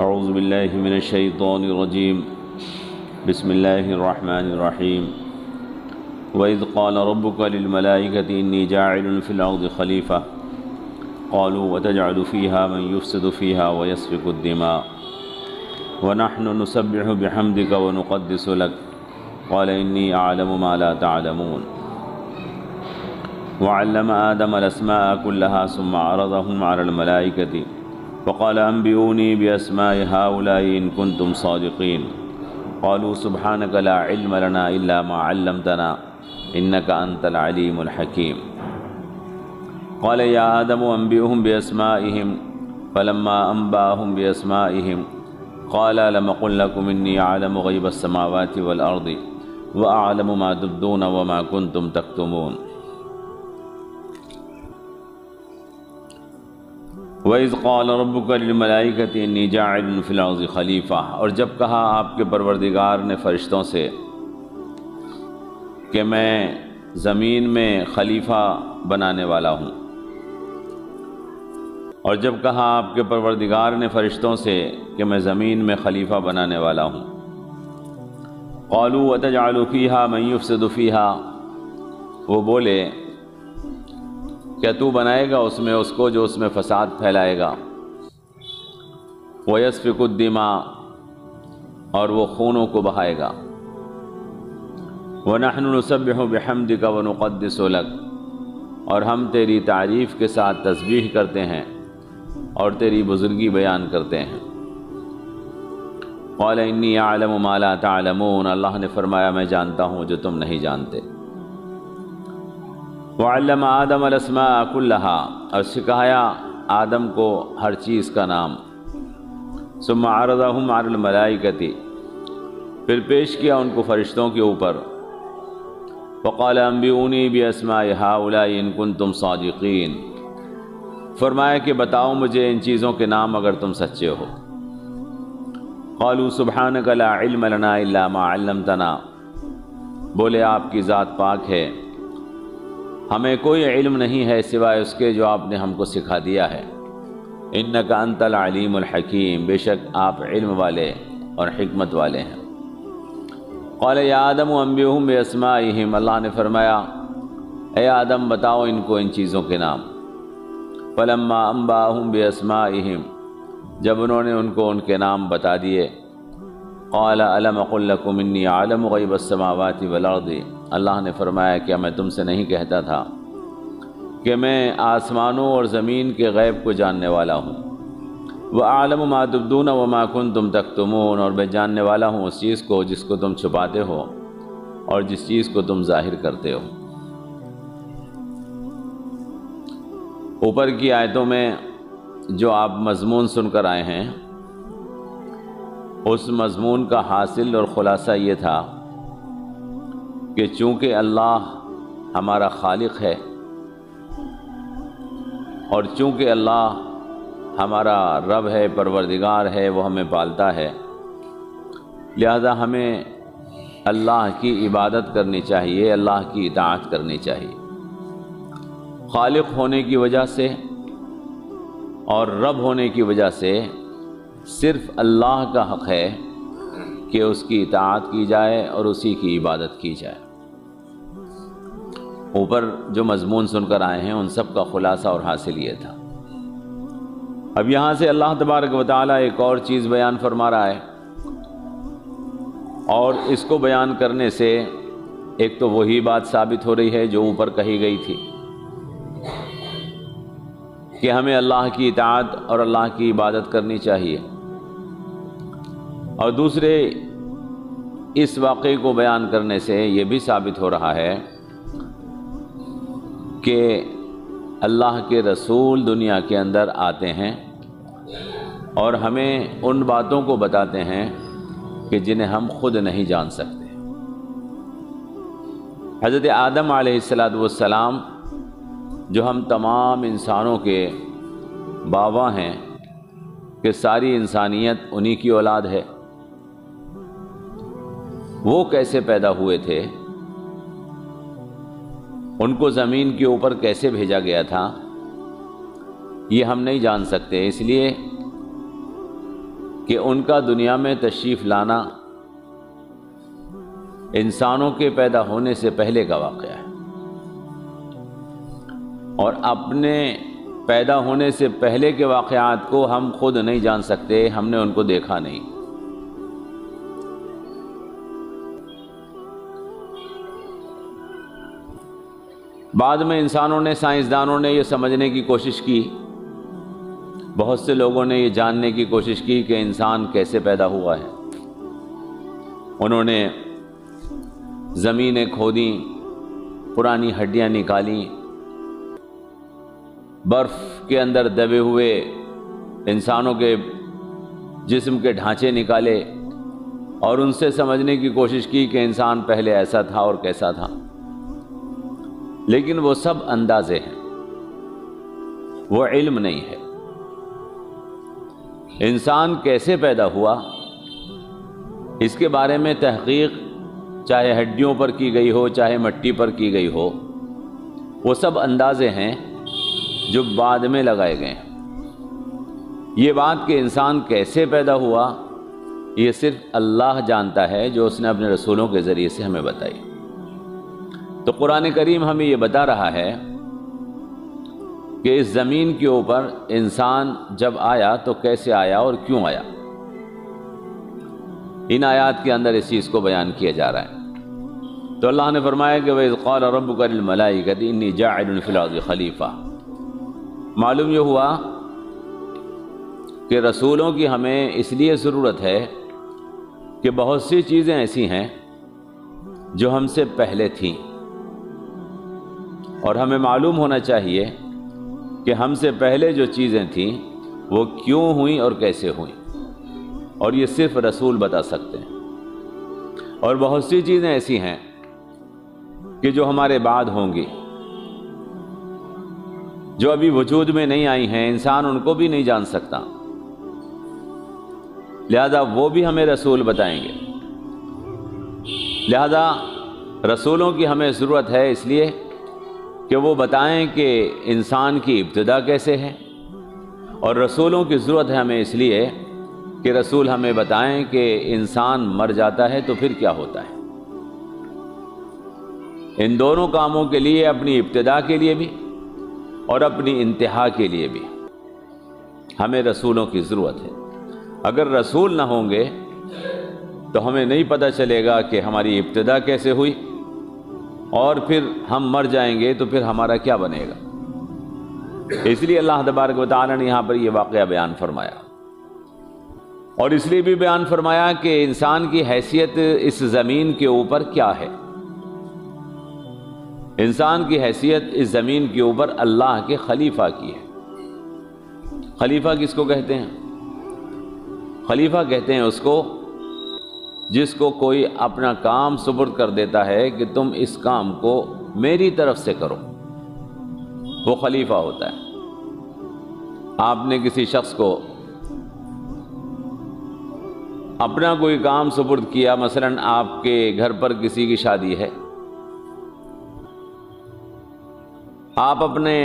اعوذ باللہ من الشیطان الرجیم بسم اللہ الرحمن الرحیم وَإِذْ قَالَ رَبُّكَ لِلْمَلَائِكَةِ إِنِّي جَاعِلٌ فِي الْأَرْضِ خَلِيفَةً قَالُوا وَتَجْعَلُ فِيهَا مَن يُفْسِدُ فِيهَا وَيَسْفِكُ الدِّمَاءَ وَنَحْنُ نُسَبِّحُ بِحَمْدِكَ وَنُقَدِّسُ لَكَ قَالَ إِنِّي أَعْلَمُ مَا لَا تَعْلَمُونَ وَعَلَّمَ آدَمَ الْأَسْمَاءَ كُلَّهَا ثُمَّ عَرَضَهُمْ عَلَى الْمَلَائِكَةِ فقال أنبئوني بأسماء هؤلاء إن كنتم صادقين قالوا سبحانك لا علم لنا إلا ما علمتنا إنك أنت العليم الحكيم قال يا آدم أنبئهم بأسمائهم فلما أنبأهم بأسمائهم قال ألم أقل لكم إني أعلم غيب السماوات والأرض وأعلم ما تبدون وما كنتم تكتمون وَإِذْ قَالَ رَبُّكَ لِلْمَلَائِكَةِ إِنِّي جَاعِلٌ فِي الْأَرْضِ خَلِيفَةً، اور جب کہا آپ کے پروردگار نے فرشتوں سے کہ میں زمین میں خلیفہ بنانے والا ہوں، اور جب کہا آپ کے پروردگار نے فرشتوں سے کہ میں زمین میں خلیفہ بنانے والا ہوں، قَالُوا وَتَجْعَلُ فِيهَا مَن يُفْسِدُ فِيهَا، وہ بولے کیا تو بنائے گا اس میں اس کو جو اس میں فساد پھیلائے گا، وَيَسْفِكُ الدِّمَاءَ، اور وہ خونوں کو بہائے گا، وَنَحْنُ نُسَبِّحُ بِحَمْدِكَ وَنُقَدِّسُ لَكَ، اور ہم تیری تعریف کے ساتھ تسبیح کرتے ہیں اور تیری بزرگی بیان کرتے ہیں۔ قَالَ إِنِّي أَعْلَمُ مَا لَا تَعْلَمُونَ، اللہ نے فرمایا میں جانتا ہوں جو تم نہیں جانتے۔ وَعَلَّمَ آدَمَ الْأَسْمَاءَ كُلَّهَا، اور سکھایا آدم کو ہر چیز کا نام، ثُمَّ عَرَضَهُمْ عَلَى الْمَلَائِكَةِ، پھر پیش کیا ان کو فرشتوں کے اوپر، وَقَالَ أَنبِئُونِي بِأَسْمَاءِ هَؤُلَاءِ إِن كُنتُمْ صَادِقِينَ، فرمایا کہ بتاؤ مجھے ان چیزوں کے نام اگر تم سچے ہو۔ قَالُوا سُبْحَانَكَ لَا عِلْمَ لَنَا إِلَّا مَا عَلَّمْتَنَا، بولے آپ کی ذات پاک ہے، ہمیں کوئی علم نہیں ہے سوائے اس کے جو آپ نے ہم کو سکھا دیا ہے۔ انک انت العلیم الحکیم، بے شک آپ علم والے اور حکمت والے ہیں۔ قال یا آدم انبئہم باسمائہم، اللہ نے فرمایا اے آدم بتاؤ ان کو ان چیزوں کے نام۔ فلما انبأہم باسمائہم، جب انہوں نے ان کو ان کے نام بتا دیے، قال الم اقل لکم انی اعلم غیب السماوات والارض، اللہ نے فرمایا کیا میں تم سے نہیں کہتا تھا کہ میں آسمانوں اور زمین کے غیب کو جاننے والا ہوں، وَأَعْلَمُ مَا تُبْدُونَ وَمَا كُنْتُمْ تَكْتُمُونَ، اور میں جاننے والا ہوں اس چیز کو جس کو تم چھپاتے ہو اور جس چیز کو تم ظاہر کرتے ہو۔ اوپر کی آیتوں میں جو آپ مضمون سن کر آئے ہیں، اس مضمون کا حاصل اور خلاصہ یہ تھا کہ چونکہ اللہ ہمارا خالق ہے اور چونکہ اللہ ہمارا رب ہے، پروردگار ہے، وہ ہمیں پالتا ہے، لہذا ہمیں اللہ کی عبادت کرنی چاہیے، اللہ کی اطاعت کرنی چاہیے۔ خالق ہونے کی وجہ سے اور رب ہونے کی وجہ سے صرف اللہ کا حق ہے کہ اس کی اطاعت کی جائے اور اسی کی عبادت کی جائے۔ اوپر جو مضمون سن کر آئے ہیں ان سب کا خلاصہ اور حاصل یہ تھا۔ اب یہاں سے اللہ تبارک و تعالیٰ ایک اور چیز بیان فرما رہا ہے، اور اس کو بیان کرنے سے ایک تو وہی بات ثابت ہو رہی ہے جو اوپر کہی گئی تھی کہ ہمیں اللہ کی اطاعت اور اللہ کی عبادت کرنی چاہیے، اور دوسرے اس واقعے کو بیان کرنے سے یہ بھی ثابت ہو رہا ہے کہ اللہ کے رسول دنیا کے اندر آتے ہیں اور ہمیں ان باتوں کو بتاتے ہیں کہ جنہیں ہم خود نہیں جان سکتے۔ حضرت آدم علیہ السلام جو ہم تمام انسانوں کے بابا ہیں کہ ساری انسانیت انہی کی اولاد ہے، وہ کیسے پیدا ہوئے تھے، ان کو زمین کے اوپر کیسے بھیجا گیا تھا، یہ ہم نہیں جان سکتے۔ اس لیے کہ ان کا دنیا میں تشریف لانا انسانوں کے پیدا ہونے سے پہلے کا واقعہ ہے، اور اپنے پیدا ہونے سے پہلے کے واقعات کو ہم خود نہیں جان سکتے، ہم نے ان کو دیکھا نہیں۔ بعد میں انسانوں نے، سائنسدانوں نے یہ سمجھنے کی کوشش کی، بہت سے لوگوں نے یہ جاننے کی کوشش کی کہ انسان کیسے پیدا ہوا ہے۔ انہوں نے زمینیں کھودیں، پرانی ہڈیاں نکالیں، برف کے اندر دبے ہوئے انسانوں کے جسم کے ڈھانچے نکالے اور ان سے سمجھنے کی کوشش کی کہ انسان پہلے ایسا تھا اور کیسا تھا، لیکن وہ سب اندازے ہیں، وہ علم نہیں ہے۔ انسان کیسے پیدا ہوا اس کے بارے میں تحقیق چاہے ہڈیوں پر کی گئی ہو، چاہے مٹی پر کی گئی ہو، وہ سب اندازے ہیں جو بعد میں لگائے گئے ہیں۔ یہ بات کہ انسان کیسے پیدا ہوا یہ صرف اللہ جانتا ہے، جو اس نے اپنے رسولوں کے ذریعے سے ہمیں بتائی۔ تو قرآن کریم ہمیں یہ بتا رہا ہے کہ اس زمین کے اوپر انسان جب آیا تو کیسے آیا اور کیوں آیا۔ ان آیات کے اندر اس چیز کو بیان کیا جا رہا ہے۔ تو اللہ نے فرمایا کہ وَإِذْ قَالَ رَبُّكَ لِلْمَلَائِكَةِ إِنِّي جَاعِلٌ فِي الْأَرْضِ خَلِيفَةً۔ معلوم یہ ہوا کہ رسولوں کی ہمیں اس لیے ضرورت ہے کہ بہت سی چیزیں ایسی ہیں جو ہم سے پہلے تھیں، اور ہمیں معلوم ہونا چاہیے کہ ہم سے پہلے جو چیزیں تھیں وہ کیوں ہوئیں اور کیسے ہوئیں، اور یہ صرف رسول بتا سکتے ہیں۔ اور بہت سی چیزیں ایسی ہیں کہ جو ہمارے بعد ہوں گی، جو ابھی وجود میں نہیں آئی ہیں، انسان ان کو بھی نہیں جان سکتا، لہذا وہ بھی ہمیں رسول بتائیں گے۔ لہذا رسولوں کی ہمیں ضرورت ہے اس لیے کہ وہ بتائیں کہ انسان کی ابتدا کیسے ہے، اور رسولوں کی ضرورت ہے ہمیں اس لیے کہ رسول ہمیں بتائیں کہ انسان مر جاتا ہے تو پھر کیا ہوتا ہے۔ ان دونوں کاموں کے لیے، اپنی ابتدا کے لیے بھی اور اپنی انتہا کے لیے بھی، ہمیں رسولوں کی ضرورت ہے۔ اگر رسول نہ ہوں گے تو ہمیں نہیں پتہ چلے گا کہ ہماری ابتدا کیسے ہوئی، اور پھر ہم مر جائیں گے تو پھر ہمارا کیا بنے گا۔ اس لیے اللہ تبارک و تعالی نے یہاں پر یہ واقعہ بیان فرمایا، اور اس لیے بھی بیان فرمایا کہ انسان کی حیثیت اس زمین کے اوپر کیا ہے۔ انسان کی حیثیت اس زمین کے اوپر اللہ کے خلیفہ کی ہے۔ خلیفہ کس کو کہتے ہیں؟ خلیفہ کہتے ہیں اس کو جس کو کوئی اپنا کام سپرد کر دیتا ہے کہ تم اس کام کو میری طرف سے کرو، وہ خلیفہ ہوتا ہے۔ آپ نے کسی شخص کو اپنا کوئی کام سپرد کیا، مثلا آپ کے گھر پر کسی کی شادی ہے، آپ اپنے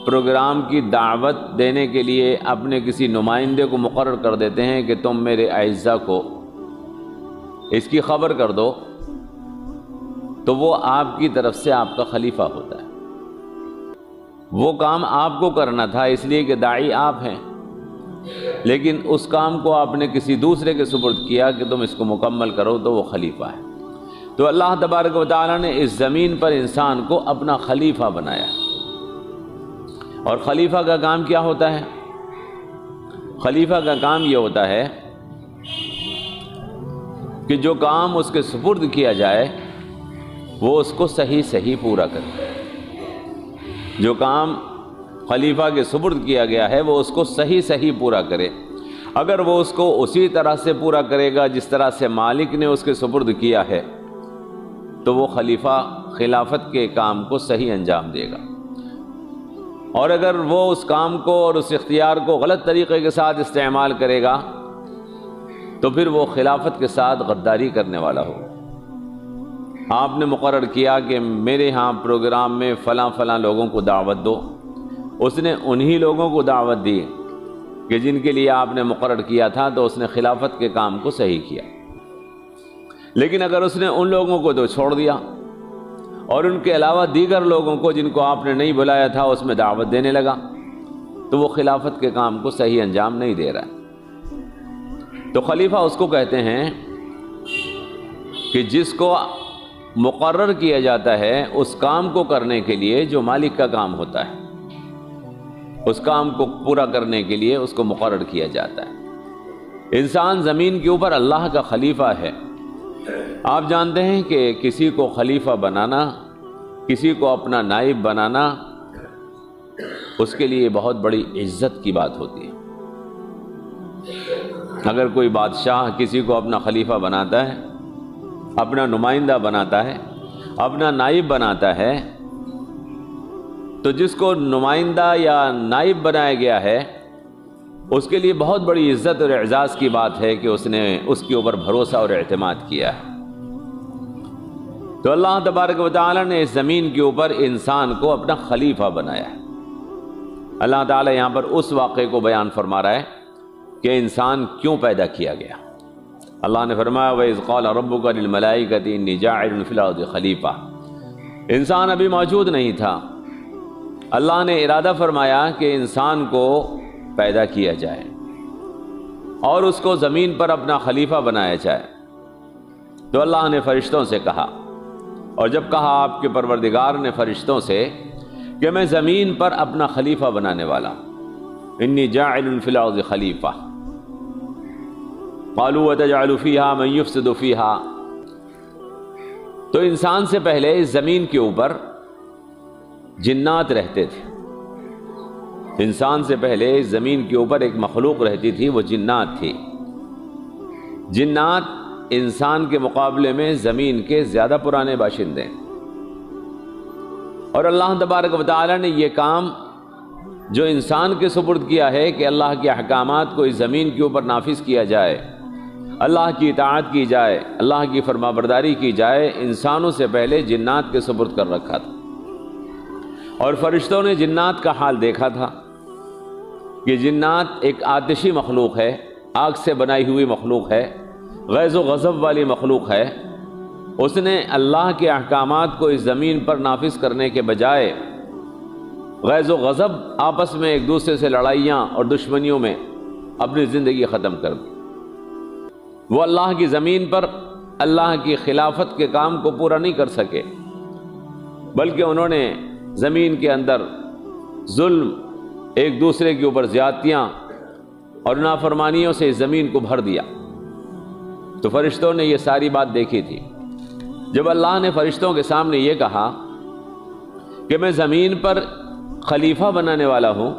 پروگرام کی دعوت دینے کے لیے اپنے کسی نمائندے کو مقرر کر دیتے ہیں کہ تم میرے اعزاء کو اس کی خبر کر دو، تو وہ آپ کی طرف سے آپ کا خلیفہ ہوتا ہے۔ وہ کام آپ کو کرنا تھا اس لیے کہ داعی آپ ہیں، لیکن اس کام کو آپ نے کسی دوسرے کے سپرد کیا کہ تم اس کو مکمل کرو، تو وہ خلیفہ ہے۔ تو اللہ تبارک و تعالی نے اس زمین پر انسان کو اپنا خلیفہ بنایا، اور خلیفہ کا کام کیا ہوتا ہے؟ خلیفہ کا کام یہ ہوتا ہے کہ جو کام اس کے سپرد کیا جائے وہ اس کو صحیح پورا کرے۔ جو کام خلیفہ کے سپرد کیا گیا ہے وہ اس کو صحیح پورا کرے۔ اگر وہ اس کو اسی طرح سے پورا کرے گا جس طرح سے مالک نے اس کے سپرد کیا ہے، تو وہ خلیفہ خلافت کے کام کو صحیح انجام دے گا۔ اور اگر وہ اس کام کو اور اس اختیار کو غلط طریقے کے ساتھ استعمال کرے گا تو پھر وہ خلافت کے ساتھ غداری کرنے والا ہو۔ آپ نے مقرر کیا کہ میرے ہاں پروگرام میں فلاں لوگوں کو دعوت دو، اس نے انہی لوگوں کو دعوت دی کہ جن کے لیے آپ نے مقرر کیا تھا تو اس نے خلافت کے کام کو صحیح کیا، لیکن اگر اس نے ان لوگوں کو تو چھوڑ دیا اور ان کے علاوہ دیگر لوگوں کو جن کو آپ نے نہیں بلایا تھا اس میں دعوت دینے لگا، تو وہ خلافت کے کام کو صحیح انجام نہیں دے رہا ہے۔ تو خلیفہ اس کو کہتے ہیں کہ جس کو مقرر کیا جاتا ہے اس کام کو کرنے کے لیے جو مالک کا کام ہوتا ہے، اس کام کو پورا کرنے کے لیے اس کو مقرر کیا جاتا ہے۔ انسان زمین کے اوپر اللہ کا خلیفہ ہے۔ آپ جانتے ہیں کہ کسی کو خلیفہ بنانا، کسی کو اپنا نائب بنانا، اس کے لیے بہت بڑی عزت کی بات ہوتی ہے۔ اگر کوئی بادشاہ کسی کو اپنا خلیفہ بناتا ہے، اپنا نمائندہ بناتا ہے، اپنا نائب بناتا ہے، تو جس کو نمائندہ یا نائب بنایا گیا ہے اس کے لیے بہت بڑی عزت اور اعزاز کی بات ہے کہ اس نے اس کے اوپر بھروسہ اور اعتماد کیا ہے۔ تو اللہ تبارک و تعالی نے اس زمین کے اوپر انسان کو اپنا خلیفہ بنایا ہے۔ اللہ تعالی یہاں پر اس واقعے کو بیان فرما رہا ہے کہ انسان کیوں پیدا کیا گیا۔ اللہ نے فرمایا وَإِذْ قَالَ رَبُّكَ لِلْمَلَائِكَةِ إِنِّي جَاعِلٌ فِي الْأَرْضِ خَلِيفَةً۔ انسان ابھی موجود نہیں تھا، اللہ نے ارادہ فرمایا کہ انسان کو پیدا کیا جائے اور اس کو زمین پر اپنا خلیفہ بنایا جائے۔ تو اللہ نے فرشتوں سے کہا، اور جب کہا آپ کے پروردگار نے فرشتوں سے کہ میں زمین پر اپنا خلیفہ بنانے والا ہوں، انی جاعل فی الارض خلیفہ، قالوا وتجعل فیہا من یفسد فیہا۔ تو انسان سے پہلے اس زمین کے اوپر جنات رہتے تھے۔ انسان سے پہلے اس زمین کے اوپر ایک مخلوق رہتی تھی، وہ جنات تھی۔ جنات انسان کے مقابلے میں زمین کے زیادہ پرانے باشندے ہیں، اور اللہ تبارک و تعالی نے یہ کام جو انسان کے سپرد کیا ہے کہ اللہ کے احکامات کو اس زمین کے اوپر نافذ کیا جائے، اللہ کی اطاعت کی جائے، اللہ کی فرما برداری کی جائے، انسانوں سے پہلے جنات کے سپرد کر رکھا تھا۔ اور فرشتوں نے جنات کا حال دیکھا تھا کہ جنات ایک آتشی مخلوق ہے، آگ سے بنائی ہوئی مخلوق ہے، غیظ و غضب والی مخلوق ہے۔ اس نے اللہ کے احکامات کو اس زمین پر نافذ کرنے کے بجائے غیظ و غضب آپس میں ایک دوسرے سے لڑائیاں اور دشمنیوں میں اپنی زندگی ختم کر دی۔ وہ اللہ کی زمین پر اللہ کی خلافت کے کام کو پورا نہیں کر سکے، بلکہ انہوں نے زمین کے اندر ظلم، ایک دوسرے کے اوپر زیادتیاں اور نافرمانیوں سے اس زمین کو بھر دیا۔ تو فرشتوں نے یہ ساری بات دیکھی تھی۔ جب اللہ نے فرشتوں کے سامنے یہ کہا کہ میں زمین پر خلیفہ بنانے والا ہوں،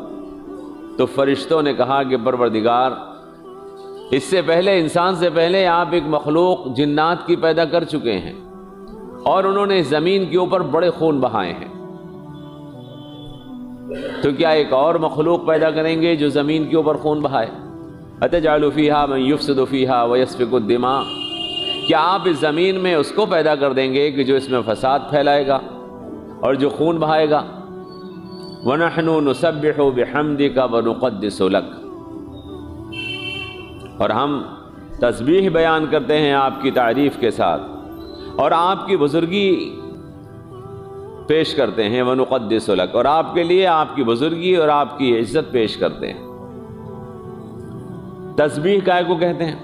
تو فرشتوں نے کہا کہ پروردگار، اس سے پہلے، انسان سے پہلے آپ ایک مخلوق جنات کی پیدا کر چکے ہیں، اور انہوں نے اس زمین کے اوپر بڑے خون بہائے ہیں، تو کیا ایک اور مخلوق پیدا کریں گے جو زمین کے اوپر خون بہائے؟ اتجعل فیہا من یفسد فیہا ویسفک الدماء، کیا آپ اس زمین میں اس کو پیدا کر دیں گے کہ جو اس میں فساد پھیلائے گا اور جو خون بہائے گا؟ وَنَحْنُ نُسَبِّحُ بِحَمْدِكَ وَنُقَدِّسُ لَكَ، اور ہم تسبیح بیان کرتے ہیں آپ کی تعریف کے ساتھ اور آپ کی بزرگی پیش کرتے ہیں، وَنُقَدِّسُ لَكَ، اور آپ کے لیے آپ کی بزرگی اور آپ کی عزت پیش کرتے ہیں۔ تسبیح کائے کو کہتے ہیں؟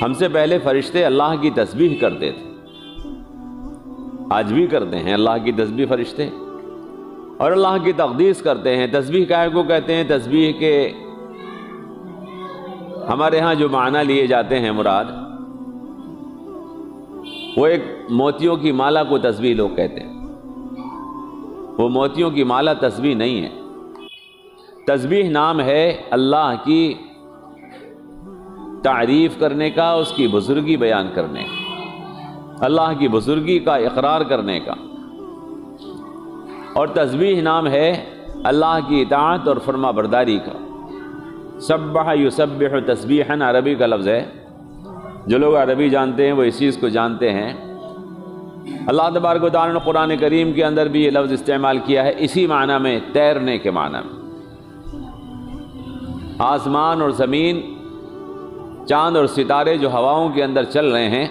ہم سے پہلے فرشتے اللہ کی تسبیح کرتے تھے، آج بھی کرتے ہیں اللہ کی تسبیح فرشتے، اور اللہ کی تقدیس کرتے ہیں۔ تسبیح کائے کو کہتے ہیں؟ تسبیح کے ہمارے ہاں جو معنی لیے جاتے ہیں مراد، وہ ایک موتیوں کی مالا کو تسبیح لوگ کہتے ہیں۔ وہ موتیوں کی مالا تسبیح نہیں ہے۔ تسبیح نام ہے اللہ کی تعریف کرنے کا، اس کی بزرگی بیان کرنے کا، اللہ کی بزرگی کا اقرار کرنے کا، اور تسبیح نام ہے اللہ کی اطاعت اور فرما برداری کا۔ سبح یسبح تسبیحا عربی کا لفظ ہے، جو لوگ عربی جانتے ہیں وہ اس چیز کو جانتے ہیں۔ اللہ تبارک و تعالیٰ نے قرآن کریم کے اندر بھی یہ لفظ استعمال کیا ہے اسی معنی میں، تیرنے کے معنی میں۔ آسمان اور زمین، چاند اور ستارے جو ہواؤں کے اندر چل رہے ہیں،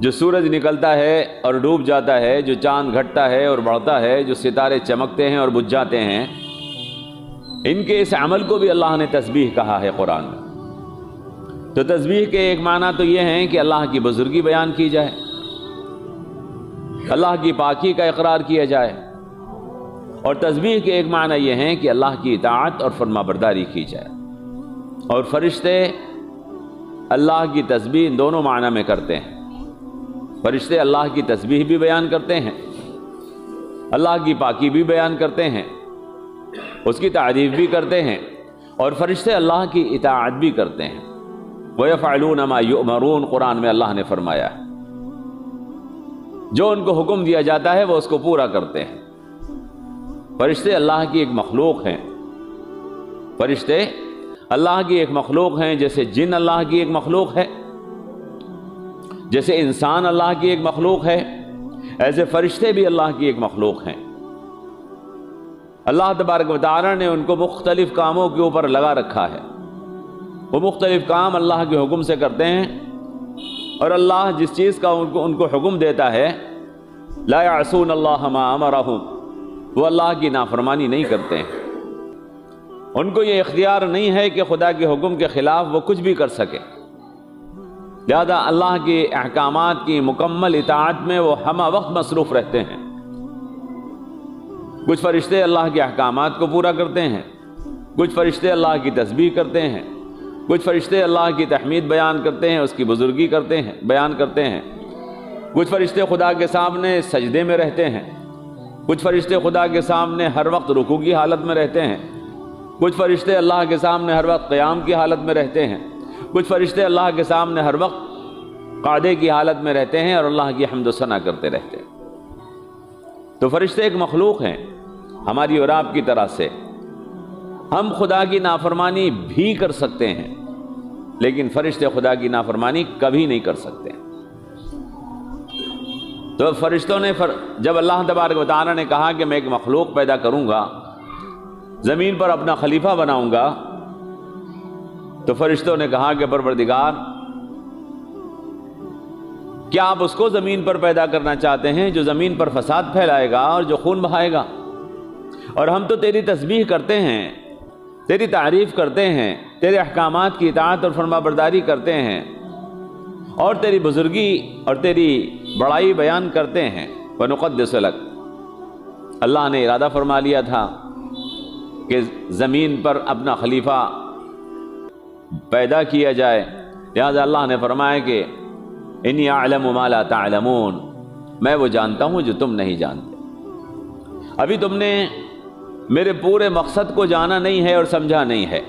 جو سورج نکلتا ہے اور ڈوب جاتا ہے، جو چاند گھٹتا ہے اور بڑھتا ہے، جو ستارے چمکتے ہیں اور بجھ جاتے ہیں، ان کے اس عمل کو بھی اللہ نے تسبیح کہا ہے قرآن میں۔ تو تسبیح کے ایک معنی تو یہ ہیں کہ اللہ کی بزرگی بیان کی جائے، اللہ کی پاکی کا اقرار کیا جائے، اور تسبیح کے ایک معنی یہ ہیں کہ اللہ کی اطاعت اور فرما برداری کی جائے۔ اور فرشتے اللہ کی تسبیح ان دونوں معنی میں کرتے ہیں۔ فرشتے اللہ کی تسبیح بھی بیان کرتے ہیں، اللہ کی پاکی بھی بیان کرتے ہیں، اس کی تعریف بھی کرتے ہیں، اور فرشتے اللہ کی اطاعت بھی کرتے ہیں۔ وَيَفْعَلُونَ مَا يُؤْمَرُونَ قرآن میں اللہ نے فرمایا ہے، جو ان کو حکم دیا جاتا ہے وہ اس کو پورا کرتے ہیں۔ فرشتے اللہ کی ایک مخلوق ہیں، فرشتے اللہ کی ایک مخلوق ہیں، جیسے جن اللہ کی ایک مخلوق ہے، جیسے انسان اللہ کی ایک مخلوق ہے، ایسے فرشتے بھی اللہ کی ایک مخلوق ہیں۔ اللہ تبارک و تعالی نے ان کو مختلف کاموں کے اوپر لگا رکھا ہے، وہ مختلف کام اللہ کے حکم سے کرتے ہیں، اور اللہ جس چیز کا ان کو حکم دیتا ہے، لا یعصون اللہ ما امرہم، وہ اللہ کی نافرمانی نہیں کرتے ہیں۔ ان کو یہ اختیار نہیں ہے کہ خدا کے حکم کے خلاف وہ کچھ بھی کر سکے، لہذا اللہ کے احکامات کی مکمل اطاعت میں وہ ہمہ وقت مصروف رہتے ہیں۔ کچھ فرشتے اللہ کے احکامات کو پورا کرتے ہیں، کچھ فرشتے اللہ کی تسبیح کرتے ہیں، کچھ فرشتے اللہ کی تحمید بیان کرتے ہیں، اس کی بزرگی کرتے ہیں، بیان کرتے ہیں، کچھ فرشتے خدا کے سامنے سجدے میں رہتے ہیں، کچھ فرشتے خدا کے سامنے ہر وقت رکوع کی حالت میں رہتے ہیں، کچھ فرشتے اللہ کے سامنے ہر وقت قیام کی حالت میں رہتے ہیں، کچھ فرشتے اللہ کے سامنے ہر وقت قعدے کی حالت میں رہتے ہیں اور اللہ کی حمد و ثنا کرتے رہتے ہیں۔ تو فرشتے ایک مخلوق ہیں ہماری اور آپ کی طرح سے۔ ہم خدا کی نافرمانی بھی کر سکتے ہیں، لیکن فرشتے خدا کی نافرمانی کبھی نہیں کر سکتے۔ تو فرشتوں نے جب اللہ تبارک و تعالی نے کہا کہ میں ایک مخلوق پیدا کروں گا، زمین پر اپنا خلیفہ بناؤں گا، تو فرشتوں نے کہا کہ پروردگار، کیا آپ اس کو زمین پر پیدا کرنا چاہتے ہیں جو زمین پر فساد پھیلائے گا اور جو خون بہائے گا؟ اور ہم تو تیری تسبیح کرتے ہیں، تیری تعریف کرتے ہیں، تیرے احکامات کی اطاعت اور فرما برداری کرتے ہیں، اور تیری بزرگی اور تیری بڑائی بیان کرتے ہیں۔ وَنُقَدِّسُ لَكَ، اللہ نے ارادہ فرما لیا تھا کہ زمین پر اپنا خلیفہ پیدا کیا جائے، لہذا اللہ نے فرمایا کہ انی اعلم ما لا تعلمون، میں وہ جانتا ہوں جو تم نہیں جانتے۔ ابھی تم نے میرے پورے مقصد کو جانا نہیں ہے اور سمجھا نہیں ہے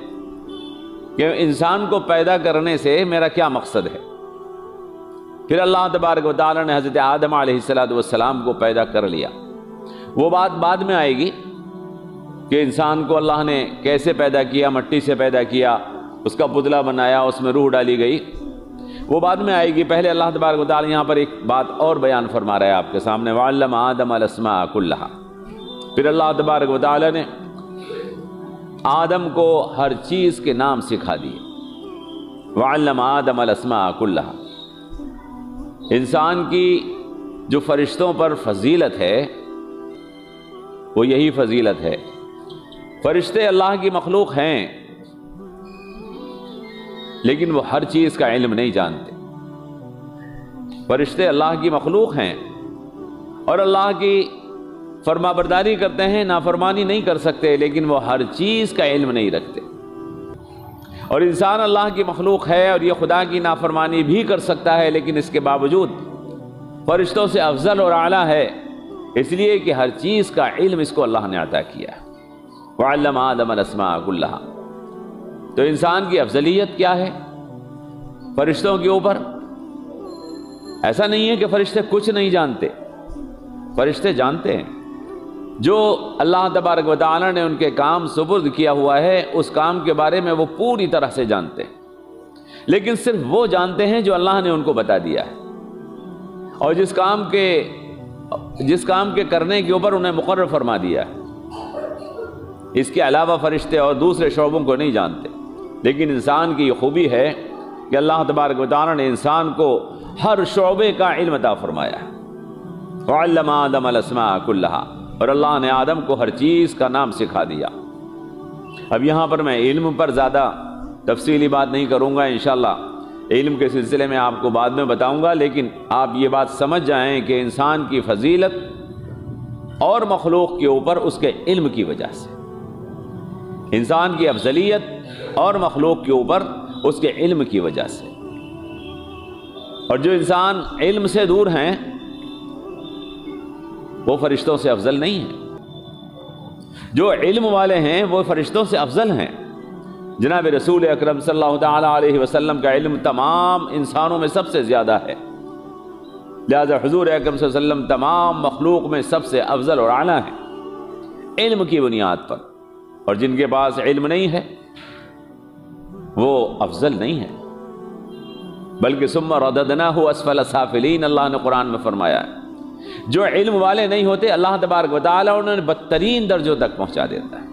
کہ انسان کو پیدا کرنے سے میرا کیا مقصد ہے۔ پھر اللہ تبارک و تعالی نے حضرت آدم علیہ السلام کو پیدا کر لیا۔ وہ بات بعد میں آئے گی کہ انسان کو اللہ نے کیسے پیدا کیا، مٹی سے پیدا کیا، اس کا پتلا بنایا، اس میں روح ڈالی گئی، وہ بعد میں آئے گی۔ پہلے اللہ تبارک و تعالی یہاں پر ایک بات اور بیان فرما رہا ہے آپ کے سامنے، وَعَلَّمَ آدَمَ الْأَسْمَاءَ كُلَّهَا۔ پھر اللہ تبارک و تعالی نے آدم کو ہر چیز کے نام سکھا دیے۔ وَعَلَّمَ آدَمَ الْأَسْمَاءَ كُلَّهَا۔ انسان کی جو فرشتوں پر فضیلت ہے وہ یہی فضیلت ہے۔ فرشتے اللہ کی مخلوق ہیں، لیکن وہ ہر چیز کا علم نہیں جانتے۔ فرشتے اللہ کی مخلوق ہیں اور اللہ کی فرما برداری کرتے ہیں، نافرمانی نہیں کر سکتے، لیکن وہ ہر چیز کا علم نہیں رکھتے۔ اور انسان اللہ کی مخلوق ہے اور یہ خدا کی نافرمانی بھی کر سکتا ہے، لیکن اس کے باوجود فرشتوں سے افضل اور اعلیٰ ہے، اس لیے کہ ہر چیز کا علم اس کو اللہ نے عطا کیا ہے۔ وَعَلَّمَ آدَمَ الْأَسْمَاءَ كُلَّهَا۔ تو انسان کی افضلیت کیا ہے فرشتوں کے اوپر؟ ایسا نہیں ہے کہ فرشتے کچھ نہیں جانتے، فرشتے جانتے ہیں۔ جو اللہ تبارک و تعالی نے ان کے کام سپرد کیا ہوا ہے، اس کام کے بارے میں وہ پوری طرح سے جانتے ہیں، لیکن صرف وہ جانتے ہیں جو اللہ نے ان کو بتا دیا ہے، اور جس کام کے کرنے کے اوپر انہیں مقرر فرما دیا ہے۔ اس کے علاوہ فرشتے اور دوسرے شعبوں کو نہیں جانتے، لیکن انسان کی یہ خوبی ہے کہ اللہ تبارک و تعالیٰ نے انسان کو ہر شعبے کا علم عطا فرمایا ہے۔ وعلم آدم الاسماء کلہا، اور اللہ نے آدم کو ہر چیز کا نام سکھا دیا۔ اب یہاں پر میں علم پر زیادہ تفصیلی بات نہیں کروں گا، انشاءاللہ علم کے سلسلے میں آپ کو بعد میں بتاؤں گا، لیکن آپ یہ بات سمجھ جائیں کہ انسان کی فضیلت اور مخلوق کے اوپر اس کے علم کی وجہ سے، انسان کی افضلیت اور مخلوق کے اوپر اس کے علم کی وجہ سے۔ اور جو انسان علم سے دور ہیں وہ فرشتوں سے افضل نہیں ہیں، جو علم والے ہیں وہ فرشتوں سے افضل ہیں۔ جناب رسول اکرم صلی اللہ تعالیٰ علیہ وسلم کا علم تمام انسانوں میں سب سے زیادہ ہے، لہذا حضور اکرم صلی اللہ علیہ وسلم تمام مخلوق میں سب سے افضل اور اعلیٰ ہیں علم کی بنیاد پر، اور جن کے پاس علم نہیں ہے وہ افضل نہیں ہے، بلکہ ثم رددناہ اسفل سافلین، اللہ نے قرآن میں فرمایا ہے جو علم والے نہیں ہوتے اللہ تبارک و تعالیٰ انہوں نے بدترین درجوں تک پہنچا دیتا ہے۔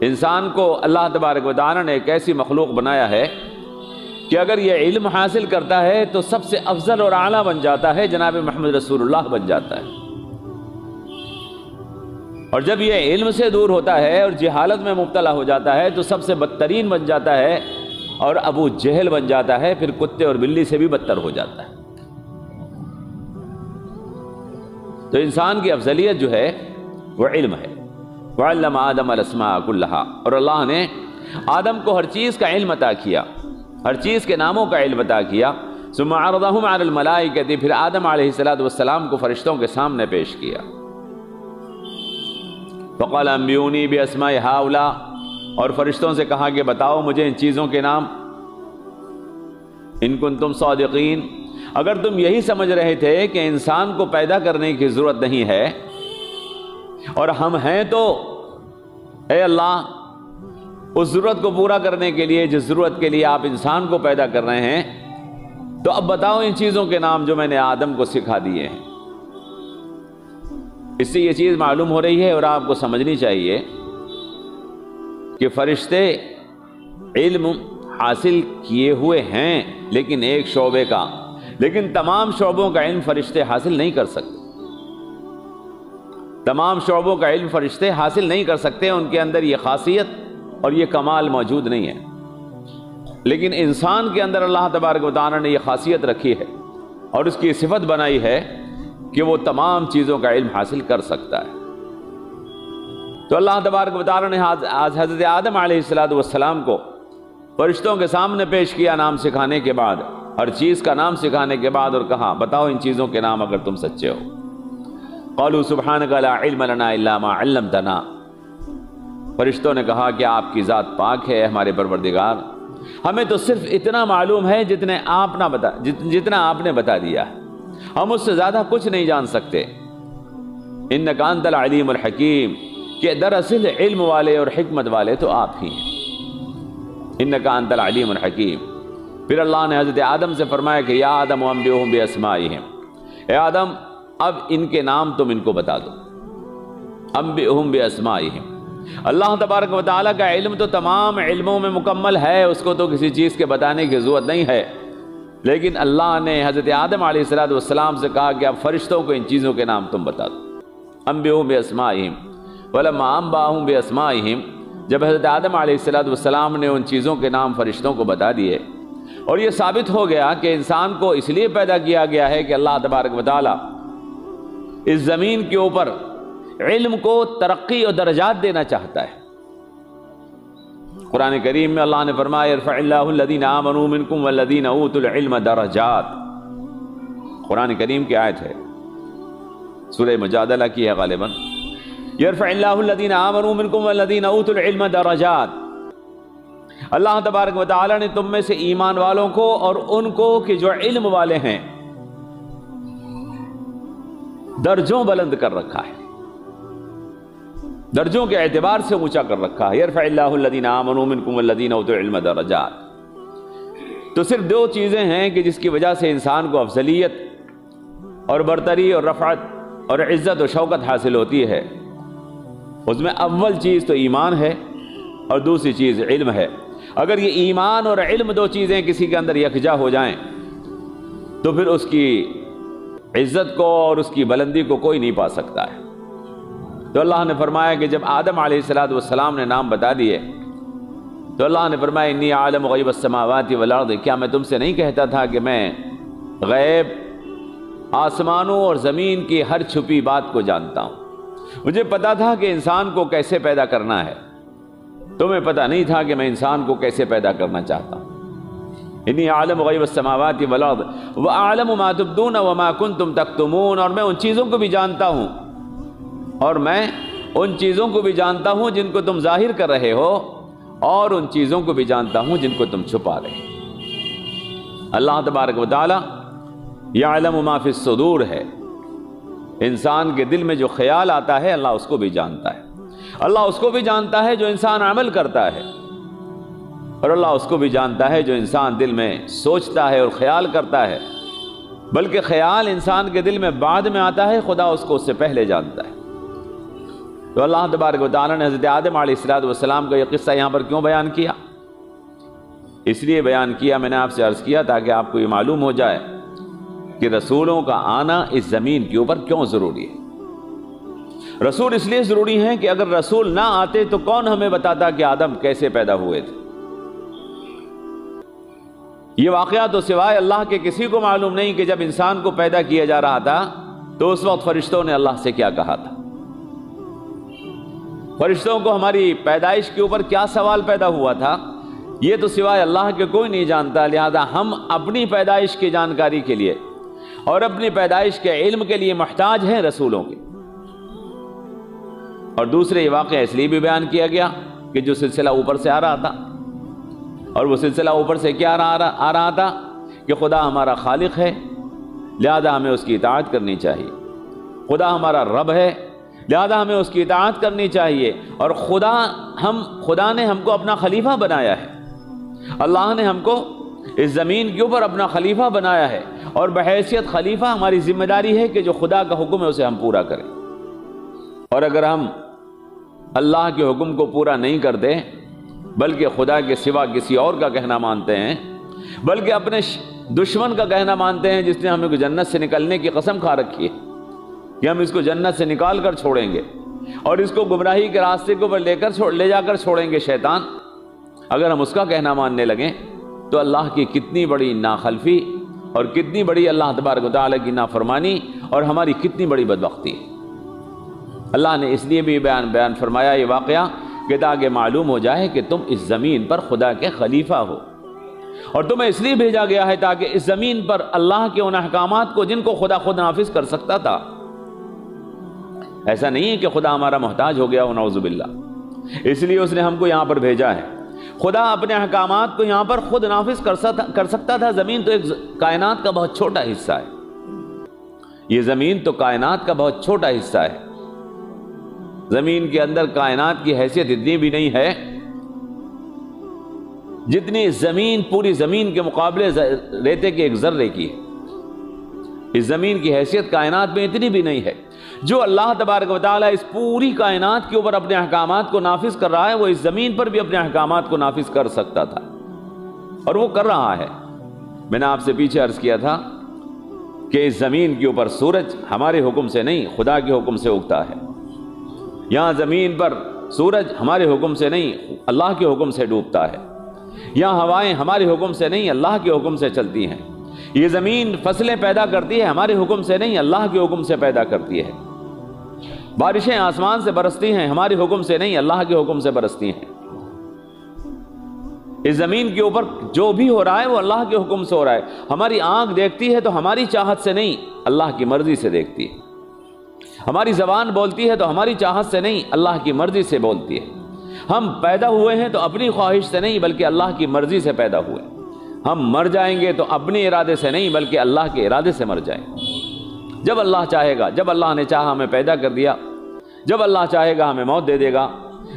انسان کو اللہ تبارک و تعالیٰ نے ایک ایسی مخلوق بنایا ہے کہ اگر یہ علم حاصل کرتا ہے تو سب سے افضل اور اعلیٰ بن جاتا ہے، جناب محمد رسول اللہ بن جاتا ہے، اور جب یہ علم سے دور ہوتا ہے اور جہالت میں مبتلا ہو جاتا ہے تو سب سے بدترین بن جاتا ہے اور ابو جہل بن جاتا ہے، پھر کتے اور بلی سے بھی بدتر ہو جاتا ہے۔ تو انسان کی افضلیت جو ہے وہ علم ہے۔ وعلم آدم الاسماء کلہا، اور اللہ نے آدم کو ہر چیز کا علم عطا کیا، ہر چیز کے ناموں کا علم عطا کیا۔ ثم عرضہم علی الملائکۃ، پھر آدم علیہ السلام کو فرشتوں کے سامنے پیش کیا۔ فقال انبئونی باسماء ہؤلاء، اور فرشتوں سے کہا کہ بتاؤ مجھے ان چیزوں کے نام، ان کنتم صادقین، اگر تم یہی سمجھ رہے تھے کہ انسان کو پیدا کرنے کی ضرورت نہیں ہے اور ہم ہیں تو اے اللہ اس ضرورت کو پورا کرنے کے لیے جس ضرورت کے لیے آپ انسان کو پیدا کر رہے ہیں، تو اب بتاؤ ان چیزوں کے نام جو میں نے آدم کو سکھا دیے ہیں۔ اس سے یہ چیز معلوم ہو رہی ہے اور آپ کو سمجھنی چاہیے کہ فرشتے علم حاصل کیے ہوئے ہیں لیکن ایک شعبے کا، لیکن تمام شعبوں کا علم فرشتے حاصل نہیں کر سکتے، تمام شعبوں کا علم فرشتے حاصل نہیں کر سکتے، ان کے اندر یہ خاصیت اور یہ کمال موجود نہیں ہے، لیکن انسان کے اندر اللہ تبارک و تعالیٰ نے یہ خاصیت رکھی ہے اور اس کی صفت بنائی ہے کہ وہ تمام چیزوں کا علم حاصل کر سکتا ہے۔ تو اللہ تبارک و تعالیٰ نے آج حضرت آدم علیہ السلام کو فرشتوں کے سامنے پیش کیا نام سکھانے کے بعد، ہر چیز کا نام سکھانے کے بعد، اور کہا بتاؤ ان چیزوں کے نام اگر تم سچے ہو۔ قالوا سبحانک لا علم لنا الا ما علمتنا، فرشتوں نے کہا کہ آپ کی ذات پاک ہے ہمارے پروردگار، ہمیں تو صرف اتنا معلوم ہے جتنا آپ نے بتا دیا ہے، ہم اس سے زیادہ کچھ نہیں جان سکتے۔ انک انت العلیم الحکیم، کہ دراصل علم والے اور حکمت والے تو آپ ہی ہیں۔ انک انت العلیم الحکیم۔ پھر اللہ نے حضرت آدم سے فرمایا کہ یا آدم انبئہم باسمائہم، اے آدم اب ان کے نام تم ان کو بتا دو، انبئہم باسمائہم۔ اللہ تبارک و تعالیٰ کا علم تو تمام علموں میں مکمل ہے، اس کو تو کسی چیز کے بتانے کی ضرورت نہیں ہے، لیکن اللہ نے حضرت آدم علیہ السلام سے کہا کہ اب فرشتوں کو ان چیزوں کے نام تم بتا دو، انبئہم باسمائہم۔ ولما انبأہم باسمائہم، جب حضرت آدم علیہ السلام نے ان چیزوں کے نام فرشتوں کو بتا دیے، اور یہ ثابت ہو گیا کہ انسان کو اس لیے پیدا کیا گیا ہے کہ اللہ تبارک و تعالیٰ اس زمین کے اوپر علم کو ترقی اور درجات دینا چاہتا ہے۔ قرآن کریم میں اللہ نے فرمایا یرفع اللہ الذین آمنوا منکم والذین اوتوا العلم درجات، قرآن کریم کی آیت ہے، سورہ مجادلہ کی ہے غالباً، یرفع اللہ الذین آمنوا منکم والذین اوتوا العلم درجات، اللہ تبارک و تعالیٰ نے تم میں سے ایمان والوں کو اور ان کو کہ جو علم والے ہیں درجوں بلند کر رکھا ہے، درجوں کے اعتبار سے اونچا کر رکھا ہے۔ یرفع اللہ الذین آمنوا منکم والذین اوتوا العلم درجات۔ تو صرف دو چیزیں ہیں کہ جس کی وجہ سے انسان کو افضلیت اور برتری اور رفعت اور عزت و شوکت حاصل ہوتی ہے، اس میں اول چیز تو ایمان ہے اور دوسری چیز علم ہے۔ اگر یہ ایمان اور علم دو چیزیں کسی کے اندر یکجا ہو جائیں تو پھر اس کی عزت کو اور اس کی بلندی کو کوئی نہیں پا سکتا ہے۔ تو اللہ نے فرمایا کہ جب آدم علیہ السلام نے نام بتا دیے تو اللہ نے فرمایا انی عالم غیب السماوات والارض، کیا میں تم سے نہیں کہتا تھا کہ میں غیب آسمانوں اور زمین کی ہر چھپی بات کو جانتا ہوں؟ مجھے پتا تھا کہ انسان کو کیسے پیدا کرنا ہے، تمہیں پتا نہیں تھا کہ میں انسان کو کیسے پیدا کرنا چاہتا ہوں۔ انی عالم غیب السماوات والارض واعلم ما تبدون وما کنتم تکتمون، اور میں ان چیزوں کو بھی جانتا ہوں اور میں ان چیزوں کو بھی جانتا ہوں جن کو تم ظاہر کر رہے ہو، اور ان چیزوں کو بھی جانتا ہوں جن کو تم چھپا رہے ہو۔ اللہ تبارک و تعالی یعلم ما فی الصدور ہے، انسان کے دل میں جو خیال آتا ہے اللہ اس کو بھی جانتا ہے۔ اللہ اس کو بھی جانتا ہے جو انسان عمل کرتا ہے، اور اللہ اس کو بھی جانتا ہے جو انسان دل میں سوچتا ہے اور خیال کرتا ہے، بلکہ خیال انسان کے دل میں بعد میں آتا ہے، خدا اس کو اس سے پہلے جانتا ہے۔ تو اللہ تبارک و تعالیٰ نے حضرت آدم علیہ السلام کا یہ قصہ یہاں پر کیوں بیان کیا؟ اس لیے بیان کیا، میں نے آپ سے عرض کیا تاکہ آپ کو یہ معلوم ہو جائے کہ رسولوں کا آنا اس زمین کے اوپر کیوں ضروری ہے۔ رسول اس لیے ضروری ہیں کہ اگر رسول نہ آتے تو کون ہمیں بتاتا کہ آدم کیسے پیدا ہوئے تھے؟ یہ واقعہ تو سوائے اللہ کے کسی کو معلوم نہیں کہ جب انسان کو پیدا کیا جا رہا تھا تو اس وقت فرشتوں نے اللہ سے کیا کہا تھا، فرشتوں کو ہماری پیدائش کے اوپر کیا سوال پیدا ہوا تھا، یہ تو سوائے اللہ کے کوئی نہیں جانتا۔ لہذا ہم اپنی پیدائش کی جانکاری کے لیے اور اپنی پیدائش کے علم کے لیے محتاج ہیں رسولوں کے۔ اور دوسرے یہ واقعہ اس لیے بھی بیان کیا گیا کہ جو سلسلہ اوپر سے آ رہا تھا، اور وہ سلسلہ اوپر سے کیا آ رہا تھا کہ خدا ہمارا خالق ہے، لہذا ہمیں اس کی اطاعت کرنی چاہیے۔ خدا ہمارا رب ہے، لہذا ہمیں اس کی اطاعت کرنی چاہیے۔ اور خدا نے ہم کو اپنا خلیفہ بنایا ہے، اللہ نے ہم کو اس زمین کے اوپر اپنا خلیفہ بنایا ہے، اور بحیثیت خلیفہ ہماری ذمہ داری ہے کہ جو خدا کا حکم ہے اسے ہم پورا کریں۔ اور اگر ہم اللہ کے حکم کو پورا نہیں کرتے بلکہ خدا کے سوا کسی اور کا کہنا مانتے ہیں، بلکہ اپنے دشمن کا کہنا مانتے ہیں جس نے ہمیں جنت سے نکلنے کی قسم کھا رکھی ہے کہ ہم اس کو جنت سے نکال کر چھوڑیں گے اور اس کو گمراہی کے راستے کے اوپر لے جا کر چھوڑیں گے شیطان، اگر ہم اس کا کہنا ماننے لگیں تو اللہ کی کتنی بڑی ناخلفی اور کتنی بڑی اللہ تبارک و تعالیٰ کی نافرمانی اور ہماری کتنی بڑی بدبختی ہے۔ اللہ نے اس لیے بھی بیان فرمایا یہ واقعہ کہ تاکہ معلوم ہو جائے کہ تم اس زمین پر خدا کے خلیفہ ہو، اور تمہیں اس لیے بھیجا گیا ہے تاکہ اس زمین پر اللہ کے ان احکامات کو جن کو خدا خود نافذ کر سکتا تھا، ایسا نہیں ہے کہ خدا ہمارا محتاج ہو گیا ونعوذ باللہ، اس لیے اس نے ہم کو یہاں پر بھیجا ہے۔ خدا اپنے احکامات کو یہاں پر خود نافذ کر سکتا تھا۔ زمین تو ایک کائنات کا بہت چھوٹا حصہ ہے، یہ زمین تو کائنات کا بہت چھوٹا حصہ ہے، زمین کے اندر کائنات کی حیثیت اتنی بھی نہیں ہے جتنی زمین پوری زمین کے مقابلے ریتے کے ایک ذرے کی ہے۔ اس زمین کی حیثیت کائنات میں اتنی بھی نہیں ہے۔ جو اللہ تبارک و تعالیٰ اس پوری کائنات کے اوپر اپنے احکامات کو نافذ کر رہا ہے وہ اس زمین پر بھی اپنے احکامات کو نافذ کر سکتا تھا، اور وہ کر رہا ہے۔ میں نے آپ سے پیچھے عرض کیا تھا کہ اس زمین کے اوپر سورج ہمارے حکم سے نہیں خدا کے حکم سے اگتا ہے، یہاں زمین پر سورج ہمارے حکم سے نہیں اللہ کے حکم سے ڈوبتا ہے، یہاں ہوائیں ہمارے حکم سے نہیں اللہ کے حکم سے چلتی ہیں، یہ زمین فصلیں پیدا کرتی ہے ہمارے حکم سے نہیں اللہ کے حکم سے پیدا کرتی ہے، بارشیں آسمان سے برستی ہیں ہمارے حکم سے نہیں اللہ کے حکم سے برستی ہیں۔ اس زمین کے اوپر جو بھی ہو رہا ہے وہ اللہ کے حکم سے ہو رہا ہے۔ ہماری آنکھ دیکھتی ہے تو ہماری چاہت سے نہیں اللہ کی مرضی سے دیکھتی ہے، ہماری زبان بولتی ہے تو ہماری چاہت سے نہیں اللہ کی مرضی سے بولتی ہے، ہم پیدا ہوئے ہیں تو اپنی خواہش سے نہیں بلکہ اللہ کی مرضی سے پیدا ہوئے، ہم مر جائیں گے تو اپنے ارادے سے نہیں بلکہ اللہ کے ارادے سے مر جائیں گے۔ جب اللہ چاہے گا، جب اللہ نے چاہا ہمیں پیدا کر دیا، جب اللہ چاہے گا ہمیں موت دے دے گا،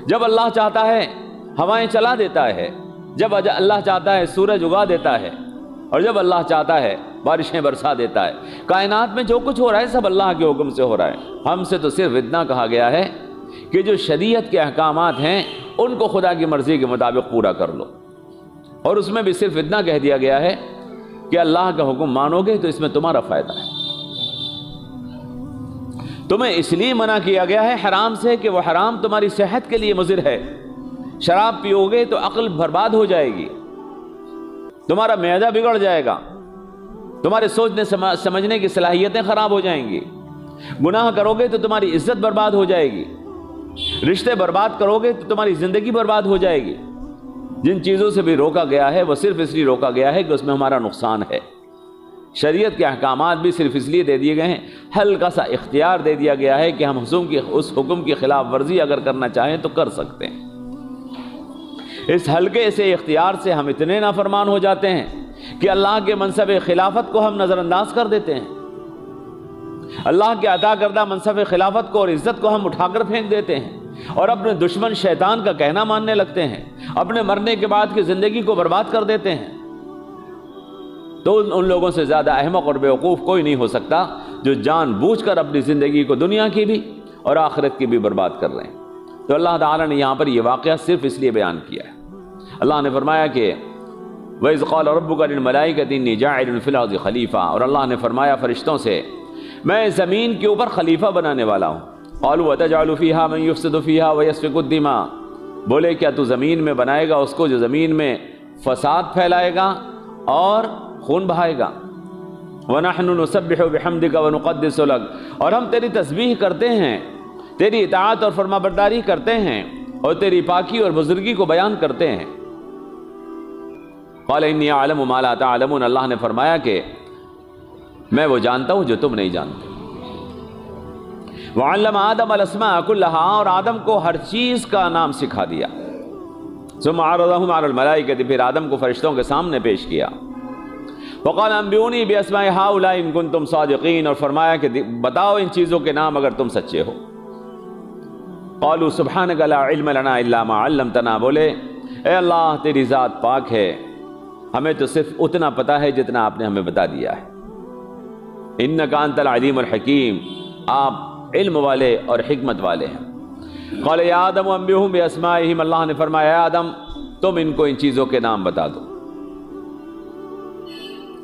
جب اللہ چاہتا ہے ہوائیں چلا دیتا ہے، جب اللہ چاہتا ہے سورج اگا دیتا ہے، اور جب اللہ چاہتا ہے بارشیں برسا دیتا ہے۔ کائنات میں جو کچھ ہو رہا ہے سب اللہ کے حکم سے ہو رہا ہے، ہم سے تو صرف اتنا کہا گیا ہے کہ جو شریعت کے احکامات ہیں ان کو خدا کی مرضی کے مطابق پورا کر لو، اور اس میں بھی صرف اتنا کہہ دیا گیا ہے کہ اللہ کا حکم مانو گے تو اس میں تمہارا فائدہ ہے۔ تمہیں اس لیے منع کیا گیا ہے حرام سے کہ وہ حرام تمہاری صحت کے لیے مضر ہے۔ شراب پیو گے تو عقل برباد ہو جائے گی، تمہارا معدہ بگڑ جائے گا، تمہارے سوچنے سمجھنے کی صلاحیتیں خراب ہو جائیں گی۔ گناہ کرو گے تو تمہاری عزت برباد ہو جائے گی، رشتے برباد کرو گے تو تمہاری زندگی برباد ہو جائے گی۔ جن چیزوں سے بھی روکا گیا ہے وہ صرف اس لیے روکا گیا ہے کہ اس میں ہمارا نقصان ہے۔ شریعت کے احکامات بھی صرف اس لیے دے دیے گئے ہیں، ہلکا سا اختیار دے دیا گیا ہے کہ ہم اس حکم کی خلاف ورزی اگر کرنا چاہیں تو کر سکتے ہیں۔ اس ہلکے سے اختیار سے ہم اتنے نافرمان ہو جاتے ہیں کہ اللہ کے منصب خلافت کو ہم نظر انداز کر دیتے ہیں، اللہ کے عطا کردہ منصب خلافت کو اور عزت کو ہم اٹھا کر پھینک دیتے ہیں، اور اپنے دشمن شیطان کا کہنا ماننے لگتے ہیں، اپنے مرنے کے بعد کی زندگی کو برباد کر دیتے ہیں۔ تو ان لوگوں سے زیادہ احمق اور بیوقوف کوئی نہیں ہو سکتا جو جان بوجھ کر اپنی زندگی کو دنیا کی بھی اور آخرت کی بھی برباد کر رہے ہیں۔ تو اللہ تعالیٰ نے یہاں پر یہ واقعہ صرف اس لیے بیان کیا ہے۔ اللہ نے فرمایا کہ وَإِذْ قَالَ رَبُّكَ لِلْمَلَائِكَةِ إِنِّي جَاعِلٌ فِي الْأَرْضِ خَلِيفَةً، اور اللہ نے فرمایا فرشتوں سے میں زمین کے اوپر خلیفہ بنانے والا ہوں۔ قَالُوا وَتَجْعَلُ فِيهَا مَن يُفْسِدُ فِيهَا وَيَسْفِكُ الدِّمَاءَ، بولے کیا تو زمین میں بنائے گا اس کو جو زمین میں فساد پھیلائے گا اور خون بہائے گا۔ وَنَحْنُ نُسَبِّحُ بِحَمْدِكَ وَنُقَدِّسُ لَكَ، اور ہم تیری تسبیح کرتے ہیں، تیری اطاعت اور فرما برداری کرتے ہیں اور تیری پاکی اور بزرگی کو بیان کرتے ہیں۔ قَالَ إِنِّي أَعْلَمُ مَا لَا تَعْلَمُونَ، اللہ نے فرمایا کہ میں وہ جانتا ہوں جو تم نہیں جانتے۔ وَعَلَّمَ آدَمَ الْأَسْمَاءَ كُلَّهَا، اور آدم کو ہر چیز کا نام سکھا دیا۔ ثُمَّ عَرَضَهُمْ عَلَى الْمَلَائِكَةِ، پھر آدم کو فرشتوں کے سامنے پیش کیا۔ وَقَالَ أَنبِئُونِي بِأَسْمَاءِ هَؤُلَاءِ إِن كُنتُمْ صَادِقِينَ، اور فرمایا کہ بتاؤ ان چیزوں کے نام اگر تم سچے ہو۔ قَالُوا سُبْحَانَكَ لَا عِلْمَ لَنَا إِلَّا مَا عَلَّمْتَنَا، بولے اے اللہ تیری ذات پاک ہے، ہمیں تو صرف اتنا پتا ہے جتنا آپ نے ہمیں بتا دیا ہے۔ إِنَّكَ أَنْتَ الْعَلِيمُ الْحَكِيمُ، آپ علم والے اور حکمت والے ہیں۔ قَالَ يَا آدَمُ أَنبِئْهُم بِأَسْمَائِهِمْ، اللہ نے فرمایا اے آدم تم ان کو ان چیزوں کے نام بتا دو۔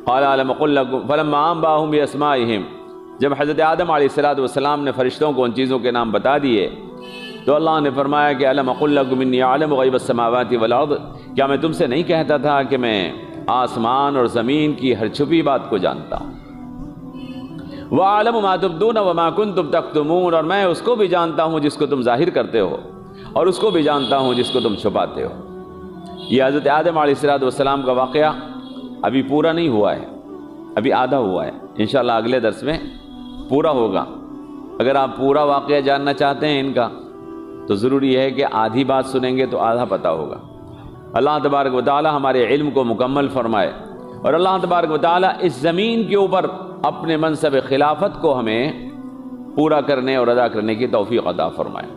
قَالَ أَلَمْ أَقُل لَّكُمْ، فَلَمَّا أَنبَأَهُم بِأَسْمَائِهِمْ، جب حضرت آدم علیہ السلام نے فرشتوں کو ان چیزوں کے نام بتا دیے تو اللہ نے فرمایا کہ أَلَمْ أَقُل لَّكُمْ إِنِّي أَعْلَمُ غَيْبَ السَّمَاوَاتِ وَالْأَرْضِ، کیا میں تم سے نہیں کہتا تھا کہ میں آسمان اور زمین کی ہر چھپی بات کو جانتا ہوں۔ وَأَعْلَمُ مَا تُبْدُونَ وَمَا كُنتُمْ تَكْتُمُونَ، اور میں اس کو بھی جانتا ہوں جس کو تم ظاہر کرتے ہو اور اس کو بھی جانتا ہوں جس کو تم چھپاتے ہو۔ یہ حضرت آدم علیہ السلام کا واقعہ ابھی پورا نہیں ہوا ہے، ابھی آدھا ہوا ہے، انشاءاللہ اگلے درس میں پورا ہوگا۔ اگر آپ پورا واقعہ جاننا چاہتے ہیں ان کا تو ضروری ہے کہ آدھی بات سنیں گے تو آدھا پتہ ہوگا۔ اللہ تبارک و تعالی ہمارے علم کو مکمل فرمائے، اور اللہ تبارک و تعالی اس زمین کے اوپر اپنے منصب خلافت کو ہمیں پورا کرنے اور ادا کرنے کی توفیق عطا فرمائے۔